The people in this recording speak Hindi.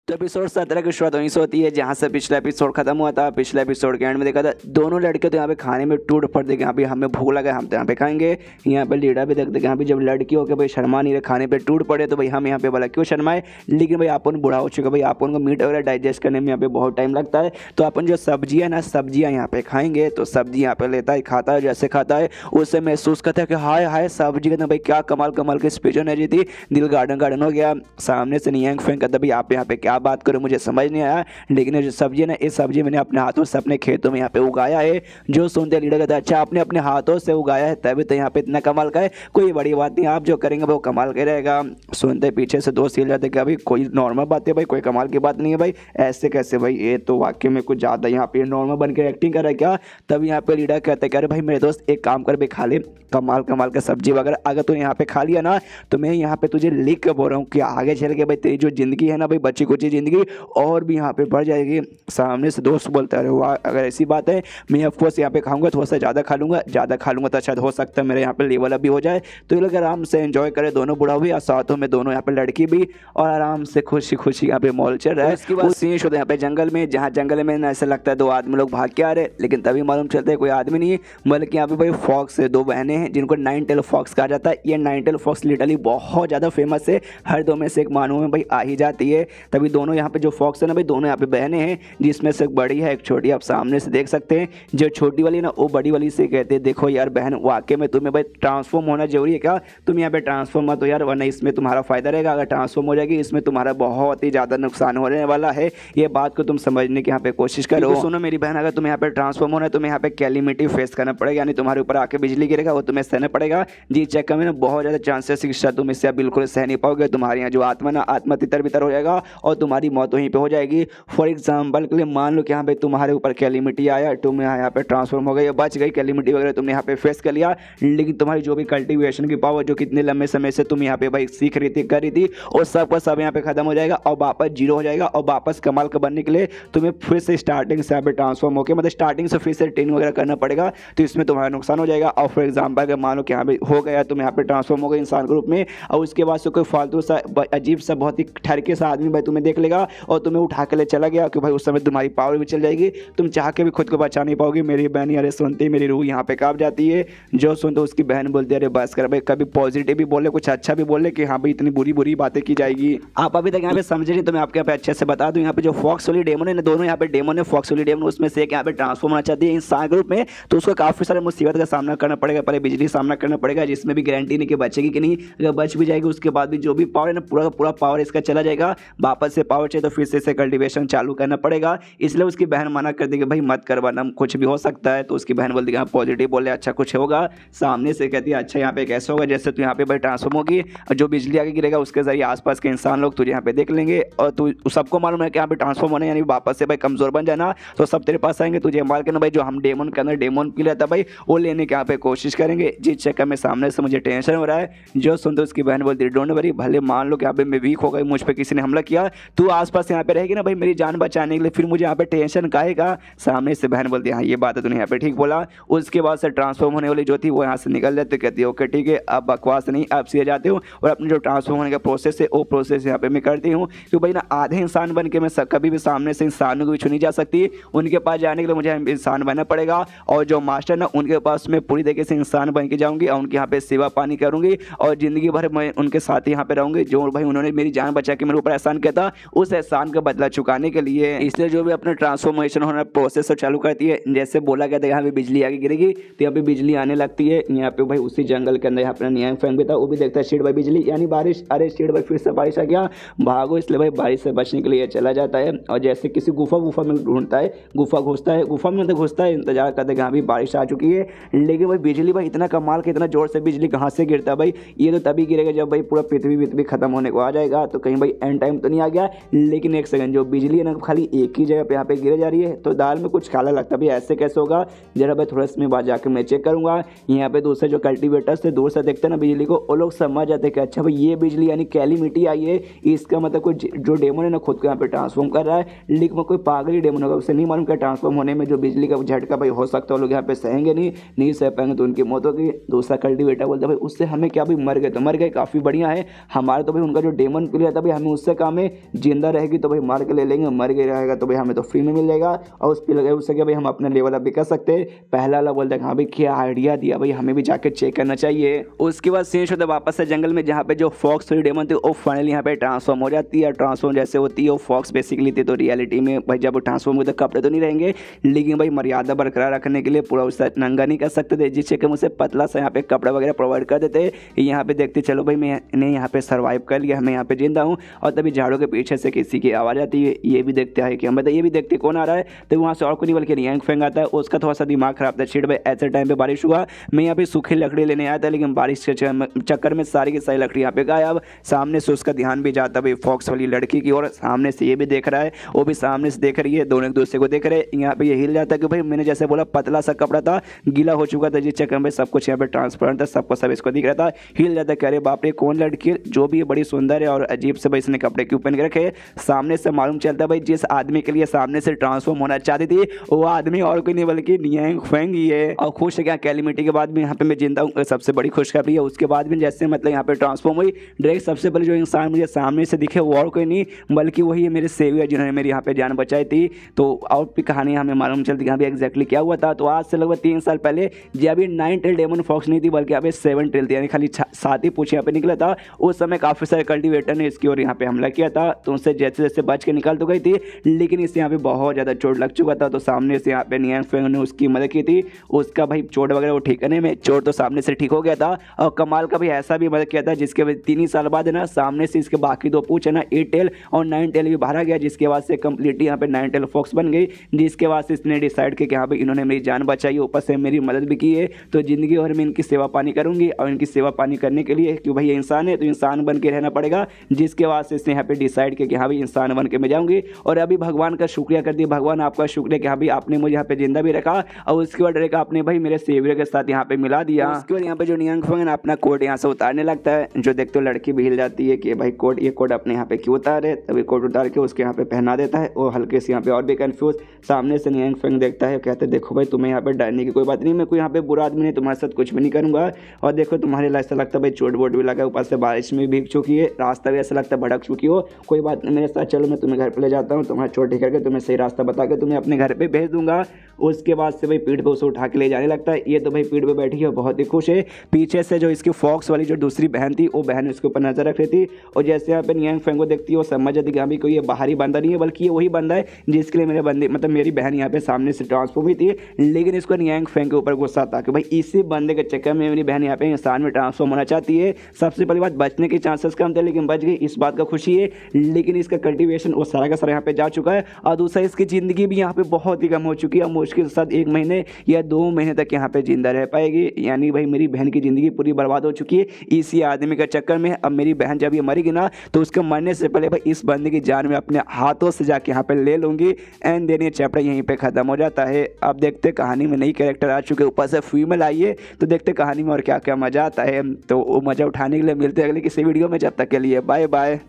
तो एपिसोड 17 की शुरुआत वहीं से होती है जहाँ से पिछला एपिसोड खत्म हुआ था। पिछले एपिसोड के एंड में देखा था दोनों लड़के तो यहाँ पे खाने में टूट पड़ते कि यहाँ पे हमें भूख लगा है, हम तो यहाँ पे खाएंगे। यहाँ पे लीडा भी देखते कि यहाँ पे जब लड़की हो के भाई शर्मा नहीं रहे खाने पे टूट पड़े तो भाई हम यहाँ पे बोला क्यों शर्माए, लेकिन भाई अपन बूढ़ा हो चुका, भाई अपन को मीट वगैरह डाइजेस्ट करने में यहाँ पे बहुत टाइम लगता है। तो अपन जो सब्जियाँ ना सब्जियाँ यहाँ पे खाएंगे तो सब्जी यहाँ पे लेता है, खाता है, जैसे खाता है उससे महसूस करता है कि हाय हाय सब्जी का भाई क्या कमाल कमाल की स्पीच होने जी थी, दिल गार्डन गार्डन हो गया। सामने से नियंग फेंक करता भाई आप यहाँ पे क्या बात करो मुझे समझ नहीं आया, लेकिन ये जो सब्जी है ना इस सब्जी मैंने अपने हाथों से अपने खेतों में यहाँ पे उगाया है। जो सुनते लीडर कहता है अच्छा आपने अपने हाथों से उगाया है तभी तो यहाँ पे इतना कमाल का है, कोई बड़ी बात नहीं, आप जो करेंगे वो कमाल का रहेगा। सुनते पीछे से दोस्त हिल जाते कि अभी कोई नॉर्मल बात है भाई, कोई कमाल की बात नहीं है भाई, ऐसे कैसे भाई, ये तो वाकई में कुछ ज़्यादा यहाँ पे नॉर्मल बन के एक्टिंग कर रहा है क्या। तब यहाँ पे लीडर कहते कह रहे भाई मेरे दोस्त एक काम कर भाई खा ले कमाल कमाल का सब्जी वगैरह, अगर तू यहाँ पे खा लिया ना तो मैं यहाँ पे तुझे लिख के बोल रहा हूँ कि आगे चल के भाई तेरी जो जिंदगी है ना भाई बच्ची कुची जिंदगी और भी यहाँ पे बढ़ जाएगी। सामने से दोस्त बोलता है वाह अगर ऐसी बात है मैं ऑफकोर्स यहाँ पे खाऊंगा, थोड़ा सा ज़्यादा खा लूँगा तो शायद हो सकता है मेरे यहाँ पे लेवल अप भी हो जाए। तो ये लोग आराम से एंजॉय करे, दोनों बूढ़ा भी और साथों में दोनों यहाँ पे लड़की भी, और आराम से खुशी खुशी यहाँ पे मॉल चल रहा है। उसके बाद सीन होता है यहाँ पे जंगल में, जहाँ जंगल में ऐसा लगता है दो आदमी लोग भाग के आ रहे, लेकिन तभी मालूम चलता है कोई आदमी नहीं बल्कि यहाँ पे भाई फॉक्स है, दो बहनें हैं जिनको नाइन टेल फॉक्स कहा जाता है। ये नाइन टेल फॉक्स लिटरली बहुत ज़्यादा फेमस है, हर दो में से एक मानव में भाई आ ही जाती है। तभी दोनों यहाँ पे जो फॉक्स है ना भाई दोनों यहाँ पे बहनें हैं जिसमें से एक बड़ी है एक छोटी, आप सामने से देख सकते हैं। जो छोटी वाली ना वो बड़ी वाली से कहते हैं देखो यार बहन वाकई में तुम्हें भाई ट्रांसफॉर्म होना जरूरी है क्या, तुम यहाँ पे ट्रांसफॉर्म मत हो यार वरना इसमें तुम्हारा फायदा रहेगा, अगर ट्रांसफॉर्म हो जाएगी इसमें तुम्हारा बहुत ही ज़्यादा नुकसान होने वाला है, ये बात को तुम समझने की यहाँ पे कोशिश करो। सुनो मेरी बहन अगर तुम्हें यहाँ पे ट्रांसफॉर्म होना है तुम्हें यहाँ पे कैलिमिटी फेस करना पड़ेगा, यानी तुम्हारे ऊपर आके बिजली गिरेगा वो तुम्हें सहना पड़ेगा। जी चेक में ना बहुत ज़्यादा चांसेस शिक्षा तुम इससे बिल्कुल सह नहीं पाओगे, तुम्हारे यहाँ जो आत्मा ना आत्मा तितर बितर हो जाएगा और तुम्हारी मौत वहीं पे हो जाएगी। फॉर एग्जाम्पल के लिए मान लो कि यहाँ पे तुम्हारे ऊपर कैलिमिटी आया, तुम यहाँ पे ट्रांसफॉर्म हो गई, बच गई कैलिमिटी वगैरह तुमने यहाँ पे फेस कर लिया, लेकिन तुम्हारी जो भी कल्टीवेशन की पावर जो कितने लंबे समय से तुम यहाँ पे भाई सीख रही थी कर रही थी और सब का सब यहाँ पे खत्म हो जाएगा और वापस जीरो हो जाएगा, और वापस कमाल का बनने के लिए तुम्हें फिर से स्टार्टिंग से यहाँ पे ट्रांसफॉर्म होकर मतलब स्टार्टिंग से फिर से ट्रेनिंग वगैरह करना पड़ेगा, तो इसमें तुम्हारा नुकसान हो जाएगा। और फॉर एग्जाम्पल अगर मान लो कि यहाँ पे हो गया तुम यहाँ पे ट्रांसफॉर्म हो गए इंसान के रूप में और उसके बाद से कोई फालतू सा अजीब सा बहुत ही ठरके सा आदमी भाई तुम्हें देख लेगा और तुम्हें उठा के ले चला गया कि भाई उस समय तुम्हारी पावर भी चल जाएगी, तुम चाह के भी खुद को बचा नहीं पाओगे। मेरी बहन यार सुनती मेरी रूह यहाँ पे कांप जाती है, जो सुनते उसकी बहन बोलती है अरे बस कर भाई, कभी पॉजिटिव भी बोले कुछ अच्छा भी बोले कि हाँ भाई इतनी बुरी बुरी बातें की जाएगी। आप अभी तक यहाँ पे समझे नहीं तो मैं आपके यहाँ पे अच्छे से बता दूँ, यहाँ पे जो फॉक्स वाली डेमन है दोनों यहाँ पे डेमन है फॉक्स वाली डेमन, उसमें से एक यहाँ पे ट्रांसफॉर्म होना चाहती है इंसान ग्रुप में, तो उसको काफी सारे मुसीबत का सामना करना पड़ेगा, पहले बिजली सामना करना पड़ेगा जिसमें भी गारंटी नहीं कि बचेगी कि नहीं, अगर बच भी जाएगी उसके बाद भी जो भी पावर है ना पूरा पूरा पावर इसका चला जाएगा, वापस से पावर चाहिए तो फिर से कल्टीवेशन चालू करना पड़ेगा। इसलिए उसकी बहन मना कर दी कि भाई मत करवाना कुछ भी हो सकता है, तो उसकी बहन बोलती है पॉजिटिव बोले अच्छा कुछ होगा, सामने से कहती है अच्छा यहाँ पे कैसे होगा, जैसे तू यहाँ पे भाई ट्रांसफॉर्म होगी और जो बिजली आगे गिरेगा उसके जरिए आसपास के इंसान लोग तुझे यहाँ पे देख लेंगे और तू सबको मालूम है कि यहाँ पे ट्रांसफॉर्म होने यानी वापस से भाई कमजोर बन जाना, तो सब तेरे पास आएंगे तुझे मार के ना भाई जो हम डेमन के अंदर डेमन पी लेता भाई वो लेने के यहाँ पे कोशिश करेंगे। जिस चक्कर में सामने से मुझे टेंशन हो रहा है, जो सुनते उसकी बहन बोलती डोंट वरी, भले मान लो कि यहाँ पे मैं वीक हो गई, मुझ पर किसी ने हमला किया, तू आसपास यहाँ पे रहेगी ना भाई मेरी जान बचाने के लिए, फिर मुझे यहाँ पे टेंशन काहेगा। सामने से बहन बोलती है हाँ ये बात है तूने यहाँ पे ठीक बोला। उसके बाद से ट्रांसफॉर्म होने वाली जो थी वो यहाँ से निकल जाती, कहती है ओके ठीक है अब बकवास नहीं, आप सीधे जाते हो और अपने जो ट्रांसफॉर्म होने का प्रोसेस है वो प्रोसेस यहाँ पे मैं करती हूँ, क्योंकि भाई ना आधे इंसान बन के मैं कभी भी सामने से इंसानों को भी छू नहीं जा सकती, उनके पास जाने के लिए मुझे इंसान बनना पड़ेगा, और जो मास्टर ना उनके पास मैं पूरी तरीके से इंसान बन के जाऊँगी और उनके यहाँ पे सेवा पानी करूँगी और ज़िंदगी भर मैं उनके साथ यहाँ पे रहूँगी, जो भाई उन्होंने मेरी जान बचा के मेरे ऊपर एहसान किया था उस एहसान का बदला चुकाने के लिए। इसलिए जो भी अपना ट्रांसफॉर्मेशन होना प्रोसेस चालू करती है, जैसे बोला गया था यहाँ पे बिजली आगे गिरेगी तो यहाँ पे बिजली आने लगती है। यहाँ पे भाई उसी जंगल के अंदर यहाँ पे नियंग फेंक भी था, वो भी देखता है शीट भाई बिजली यानी बारिश, अरे शीट भाई फिर से बारिश आ गया भागो, इसलिए भाई बारिश से बचने के लिए चला जाता है और जैसे किसी गुफा में ढूंढता है, गुफा घुसता है, गुफा में घुसता है, इंतजार करते हैं कि बारिश आ चुकी है, लेकिन भाई बिजली भाई इतना कमाल के इतना जोर से बिजली कहाँ से गिरता है भाई, ये तो तभी गिरेगा जब भाई पूरा पृथ्वी खत्म होने को आ जाएगा, तो कहीं भाई एंड टाइम तो नहीं आ गया, लेकिन एक सेकंड जो बिजली है ना खाली एक ही जगह पे यहाँ पे गिरे जा रही है, तो दाल में कुछ काला लगता है भाई ऐसे कैसे होगा, जरा भाई थोड़ा इसमें बाद जाकर मैं चेक करूंगा। यहाँ पे दूसरे जो कल्टीवेटर से दूर से देखते हैं ना बिजली को, वो लोग समझ जाते हैं कि अच्छा भाई ये बिजली यानी कैलिमिटी आई है, इसका मतलब कोई जो डेमन है ना खुद को यहाँ पे ट्रांसफॉर्म कर रहा है, लेकिन कोई पागल डेमन होगा, उसे नहीं मालूम क्या ट्रांसफॉर्म होने में जो बिजली का झटका भाई हो सकता है, लोग यहाँ पे सहेंगे नहीं सह पाएंगे तो उनकी मौत होगी। दूसरा कल्टीवेटर बोलता है भाई उससे हमें क्या भाई मर गए तो मर गए काफ़ी बढ़िया है, हमारा तो भाई उनका जो डेमन प्लेयर था भाई हमें उससे काम है, जिंदा रहेगी तो भाई मार के ले लेंगे, मर गया रहेगा तो भाई हमें तो फ्री में मिल जाएगा और उस पर उससे क्या भाई हम अपना लेवल अप भी कर सकते हैं। पहला वाला बोलता है हाँ भाई क्या आइडिया दिया भाई, हमें भी जाकर चेक करना चाहिए। उसके बाद सीन होता है वापस से जंगल में, जहाँ पे जो फॉक्स थी डेमन थी वो फाइनली यहाँ पे ट्रांसफॉर्म हो जाती है। ट्रांसफॉर्म जैसे होती है वो फॉक्स बेसिकली थी, तो रियलिटी में भाई जब वो ट्रांसफॉर्म होते कपड़े तो नहीं रहेंगे, लेकिन भाई मर्यादा बरकरार रखने के लिए पूरा उससे नंगा नहीं कर सकते थे, जिससे कि मुझसे पतला सा यहाँ पे कपड़ा वगैरह प्रोवाइड कर देते। यहाँ पे देखते चलो भाई मैंने यहाँ पे सर्वाइव कर लिया, मैं यहाँ पे जिंदा हूँ। और तभी झाड़ों के पीछे से किसी की आवाज़ आती है, ये भी देखते हैं कि हम बताइए, ये भी देखते कौन आ रहा है, तो वहाँ से और कोई नहीं बल्कि नियांग फेंग आता है। उसका थोड़ा सा दिमाग खराब था, शिट भाई ऐसे टाइम पे बारिश हुआ, मैं यहाँ पे सूखी लकड़ी लेने आया था, लेकिन बारिश के चक्कर में सारी की सारी लकड़ी यहाँ पे गायब। सामने से उसका ध्यान भी जाता भाई फॉक्स वाली लड़की की और सामने से ये भी देख रहा है, वो भी सामने से देख रही है, दोनों एक दूसरे को देख रहे हैं। यहाँ पे ये हिल जाता है कि भाई मैंने जैसे बोला पतला सा कपड़ा था, गीला हो चुका था, जिस चक्कर में सब कुछ यहाँ पे ट्रांसपेरेंट था, सबको सब इसको दिख रहा था। हिल जाता है, कह रहे बाप रे कौन लड़की है जो भी बड़ी सुंदर है और अजीब से भाई इसने कपड़े क्यों पहन के रखे। सामने से मालूम चलता है भाई जिस आदमी के लिए सामने से ट्रांसफॉर्म होना चाहती थी वो आदमी और कोई नहीं बल्कि नियांग फेंग ही है। और खुश है क्या कैलिमिटी के बाद भी यहाँ पे मैं जिंदा हूँ, सबसे बड़ी खुशखबरी है। उसके बाद भी जैसे मतलब यहाँ पे ट्रांसफॉर्म हुई, डायरेक्ट सबसे पहले जो इंसान मुझे सामने से दिखे वो और कोई नहीं बल्कि वही है मेरे सेवियर जिन्होंने मेरी यहाँ पे जान बचाई थी। तो और भी कहानी हमें मालूम चलती है यहाँ पे एग्जैक्टली क्या हुआ था। तो आज से लगभग 3 साल पहले जब अभी 9 टेल डेमन फॉक्स नहीं थी बल्कि यहाँ पे 7 टेल थी, यानी खाली 7 ही पूछ यहाँ पे निकला था। उस समय काफ़ी सारे कल्टिवेटर ने इसकी ओर यहाँ पे हमला किया था, तो उससे जैसे जैसे बच के निकल तो गई थी, लेकिन इससे यहाँ पे बहुत ज़्यादा चोट लग चुका था। तो सामने से यहाँ पे नियांग फेंग ने उसकी मदद की थी, उसका भाई चोट वगैरह वो ठीक करने में, चोट तो सामने से ठीक हो गया था। और कमाल का भाई ऐसा भी मदद किया था जिसके बाद 3 ही साल बाद है ना सामने से इसके बाकी 2 पूछ है ना 8 टेल और 9 टेल भी बाहर आ गया, जिसके बाद से कंप्लीटली यहाँ पे 9 टेल फॉक्स बन गई। जिसके बाद से इसने डिसाइड किया कि हाँ भाई इन्होंने मेरी जान बचाई, ऊपर से मेरी मदद भी की है, तो ज़िंदगी भर में इनकी सेवा पानी करूँगी। और इनकी सेवा पानी करने के लिए क्यों भाई ये इंसान है तो इंसान बन के रहना पड़ेगा, जिसके बाद से इसने यहाँ पे डिसाइड किया कि हाँ भाई इंसान बन के मैं जाऊँगी। और अभी भगवान का शुक्रिया कर दिया, भगवान आपका शुक्रिया कि हाँ भाई आपने मुझे यहाँ पे जिंदा भी रखा और उसके बाद डायरेक्ट आपने भाई मेरे सेवियर के साथ यहाँ पे मिला दिया। उसके बाद यहाँ पे जो नियांग फेंग अपना कोट यहाँ से उतारने लगता है, जो देखते हो लड़की भी हिल जाती है कि भाई कोट ये कोट अपने यहाँ पे क्यों उतारे, तभी कोट उतार के उसके यहाँ पे पहना देता है। और हल्के से यहाँ पे और भी कंफ्यूज, सामने से नियांग फेंग देखता है, कहते देखो भाई तुम्हें यहाँ पे डरने की कोई बात नहीं, मैं कोई यहाँ पे बुरा आदमी नहीं, तुम्हारे साथ कुछ भी नहीं करूँगा। और देखो तुम्हारे ऐसा लगता है भाई चोट वोट भी लगा, ऊपर से बारिश में भीग चुकी है, रास्ता भी ऐसा लगता है भटक चुकी हो, कोई बात नहीं मेरे साथ चलो, मैं तुम्हें घर पे ले जाता हूँ, तुम्हारा चोट ठीक करके तुम्हें सही रास्ता बता के तुम्हें अपने घर पे भेज दूंगा। उसके बाद से भाई पीठ पे उसे उठा के ले जाने लगता है। ये तो भाई पीठ पे बैठी है, बहुत ही खुश है। पीछे से जो इसकी फॉक्स वाली जो दूसरी बहन थी वो बहन उसके ऊपर नजर रख रही थी, और जैसे यहाँ पे नियांग फेंग को देखती है वो समझ जाती कि हाँ भाई कोई ये बाहरी बंदा नहीं है बल्कि ये वही बंदा है जिसके लिए मेरे बंदे मतलब मेरी बहन यहाँ पे सामने से ट्रांसफॉर्म हुई थी। लेकिन इसको नियांग फेंग के ऊपर गुस्सा था कि भाई इसी बंदे के चक्कर में मेरी बहन यहाँ पे इंसान में ट्रांसफॉर्म होना चाहती है। सबसे पहली बात बचने के चांसेस कम थे लेकिन बच गई, इस बात का खुशी है। लेकिन इसका कल्टिवेशन वो सारा का सारा यहाँ पे जा चुका है, और दूसरा इसकी ज़िंदगी भी यहाँ पे बहुत ही कम हो चुकी है। मुश्किल के साथ 1 महीने या 2 महीने तक यहाँ पे जिंदा रह पाएगी, यानी भाई मेरी बहन की ज़िंदगी पूरी बर्बाद हो चुकी है इसी आदमी के चक्कर में। अब मेरी बहन जब ये मरेगी ना तो उसके मरने से पहले भाई इस बंदे की जान में अपने हाथों से जाके यहाँ पे ले लूँगी। एंड देन ये चैप्टर यहीं पे ख़त्म हो जाता है। अब देखते कहानी में नई कैरेक्टर आ चुके, ऊपर से फीमेल आई है, तो देखते कहानी में और क्या क्या मज़ा आता है। तो वो मज़ा उठाने के लिए मिलते हैं अगले किसी वीडियो में, जब तक के लिए बाय बाय।